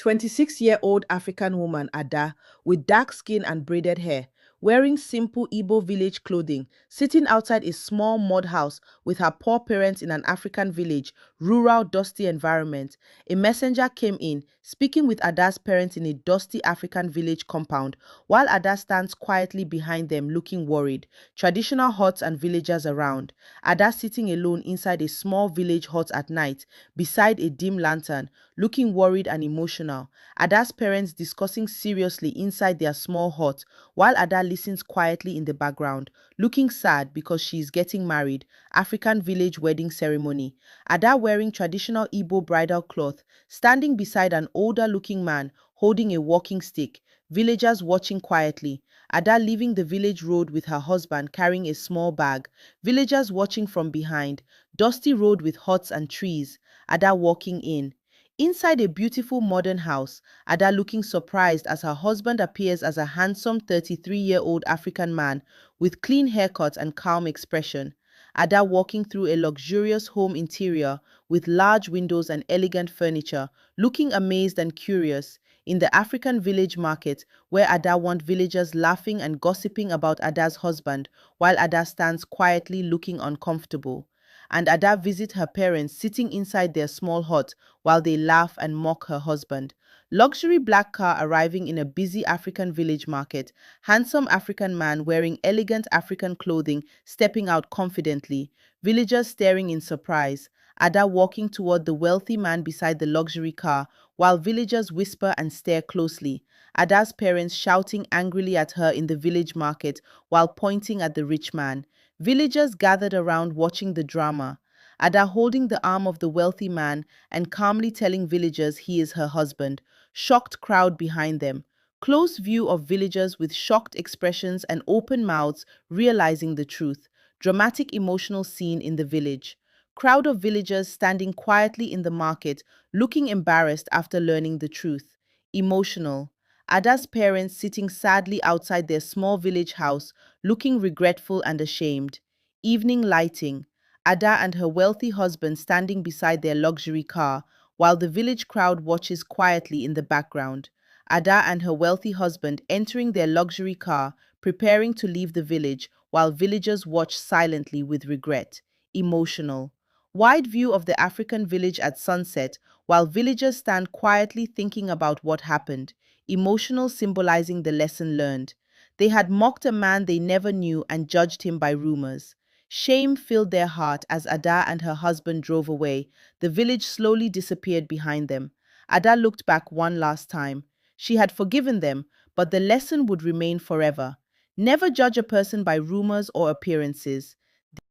26-year-old African woman Ada, with dark skin and braided hair, wearing simple Igbo village clothing, sitting outside a small mud house with her poor parents in an African village, rural, dusty environment. A messenger came in, speaking with Ada's parents in a dusty African village compound, while Ada stands quietly behind them, looking worried. Traditional huts and villagers around. Ada sitting alone inside a small village hut at night, beside a dim lantern, looking worried and emotional. Ada's parents discussing seriously inside their small hut, while Ada listens quietly in the background, looking sad because she is getting married. African village wedding ceremony. Ada wearing traditional Igbo bridal cloth, standing beside an older looking man holding a walking stick. Villagers watching quietly. Ada leaving the village road with her husband carrying a small bag. Villagers watching from behind. Dusty road with huts and trees. Ada walking in. Inside a beautiful modern house, Ada looking surprised as her husband appears as a handsome 33-year-old African man with clean haircut and calm expression. Ada walking through a luxurious home interior with large windows and elegant furniture, looking amazed and curious. In the African village market, where Ada want villagers laughing and gossiping about Ada's husband, while Ada stands quietly looking uncomfortable. And Ada visit her parents sitting inside their small hut while they laugh and mock her husband. Luxury black car arriving in a busy African village market. Handsome African man wearing elegant African clothing stepping out confidently. Villagers staring in surprise. Ada walking toward the wealthy man beside the luxury car while villagers whisper and stare closely. Ada's parents shouting angrily at her in the village market while pointing at the rich man. Villagers gathered around watching the drama. Ada holding the arm of the wealthy man and calmly telling villagers he is her husband. Shocked crowd behind them. Close view of villagers with shocked expressions and open mouths realizing the truth. Dramatic emotional scene in the village. Crowd of villagers standing quietly in the market, looking embarrassed after learning the truth. Emotional. Ada's parents sitting sadly outside their small village house, looking regretful and ashamed. Evening lighting. Ada and her wealthy husband standing beside their luxury car, while the village crowd watches quietly in the background. Ada and her wealthy husband entering their luxury car, preparing to leave the village, while villagers watch silently with regret. Emotional. Wide view of the African village at sunset, while villagers stand quietly thinking about what happened. Emotional symbolizing the lesson learned. They had mocked a man they never knew and judged him by rumors. Shame filled their heart as Ada and her husband drove away. The village slowly disappeared behind them. Ada looked back one last time. She had forgiven them, but the lesson would remain forever. Never judge a person by rumors or appearances.